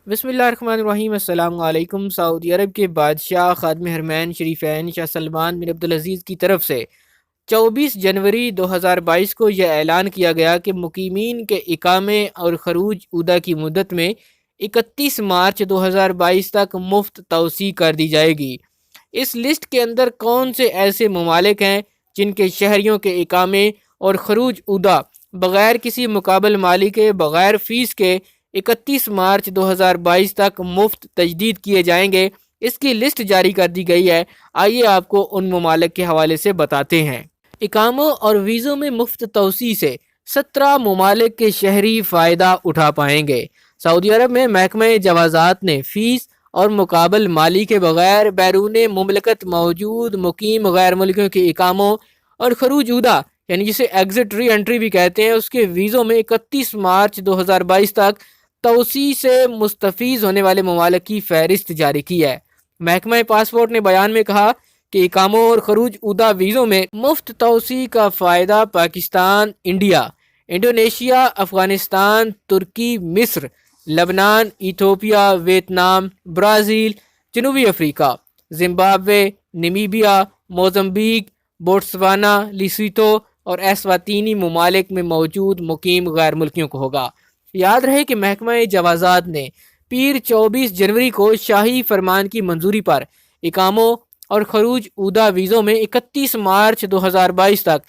बिस्मिल्लाहिर्रहमानिर्रहीम। अस्सलाम वालेकुम। सऊदी अरब के बादशाह खादिम हरमैन शरीफैन शाह सलमान बिन अब्दुल अजीज़ की तरफ से 24 जनवरी 2022 को यह ऐलान किया गया कि मुकीमीन के इकामे और खरूज उदा की मुद्दत में 31 मार्च 2022 तक मुफ्त तौसी कर दी जाएगी। इस लिस्ट के अंदर कौन से ऐसे ममालिक हैं जिनके शहरियों के इकामे और खरूज उदा बग़ैर किसी मुकाबल माली के बग़ैर फ़ीस के 31 मार्च 2022 तक मुफ्त तजदीद किए जाएंगे, इसकी लिस्ट जारी कर दी गई है। आइए आपको उन ममालिक के हवाले से बताते हैं। इकामों और वीज़ों में मुफ्त तौसी से 17 ममालिक के शहरी फ़ायदा उठा पाएंगे। सऊदी अरब में महकमा जवाज़ात ने फ़ीस और मुकाबल माली के बगैर बैरून मुमलकत मौजूद मुकीम गैर मुल्कियों के इकामों और खरूज उदा यानी जिसे एग्जिट री एंट्री भी कहते हैं उसके वीज़ों में 31 मार्च 2022 तक तौसी से मुस्तफ़ीज़ होने वाले ममालिक की फहरिस्त जारी की है। महकमा पासपोर्ट ने बयान में कहा कि इकामों और खरूज उदा वीज़ों में मुफ्त तौसी का फ़ायदा पाकिस्तान, इंडिया, इंडोनेशिया, अफ़गानिस्तान, तुर्की, मिस्र, लबनान, इथोपिया, वियतनाम, ब्राज़ील, जनूबी Africa, Zimbabwe, Namibia, Mozambique, Botswana, Lesotho और एस्वातीनी ममालिक में मौजूद मुकीम गैर मुल्कियों को होगा। याद रहे कि महकमा जवाज़ात ने पीर 24 जनवरी को शाही फरमान की मंजूरी पर इकामों और खरूज उदा वीज़ों में 31 मार्च 2022 तक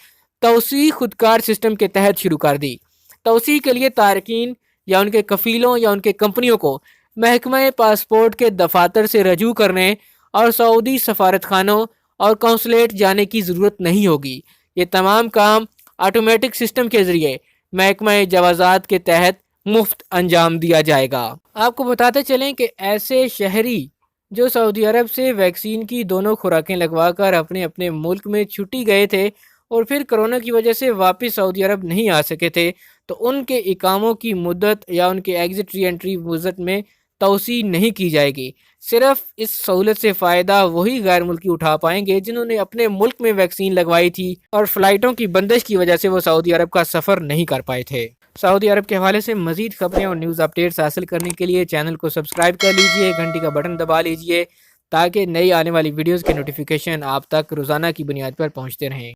तौसी खुदकार सिस्टम के तहत शुरू कर दी। तौसी के लिए तारकीन या उनके कफ़ीलों या उनके कंपनियों को महकमा पासपोर्ट के दफातर से रजू करने और सऊदी सफारत खानों और कौंसलेट जाने की ज़रूरत नहीं होगी। ये तमाम काम ऑटोमेटिक सिस्टम के ज़रिए महकमा जवाज़ात के तहत मुफ्त अंजाम दिया जाएगा। आपको बताते चलें कि ऐसे शहरी जो सऊदी अरब से वैक्सीन की दोनों खुराकें लगवाकर अपने अपने मुल्क में छुट्टी गए थे और फिर कोरोना की वजह से वापस सऊदी अरब नहीं आ सके थे, तो उनके इकामों की मुद्दत या उनके एग्जिट री एंट्री मुद्दत में तौसी नहीं की जाएगी। सिर्फ इस सहूलत से फ़ायदा वही गैर मुल्की उठा पाएंगे जिन्होंने अपने मुल्क में वैक्सीन लगवाई थी और फ़्लाइटों की बंदिश की वजह से वो सऊदी अरब का सफ़र नहीं कर पाए थे। सऊदी अरब के हवाले से मज़ीद खबरें और न्यूज़ अपडेट्स हासिल करने के लिए चैनल को सब्सक्राइब कर लीजिए, घंटी का बटन दबा लीजिए ताकि नई आने वाली वीडियोज़ के नोटिफिकेशन आप तक रोज़ाना की बुनियाद पर पहुँचते रहें।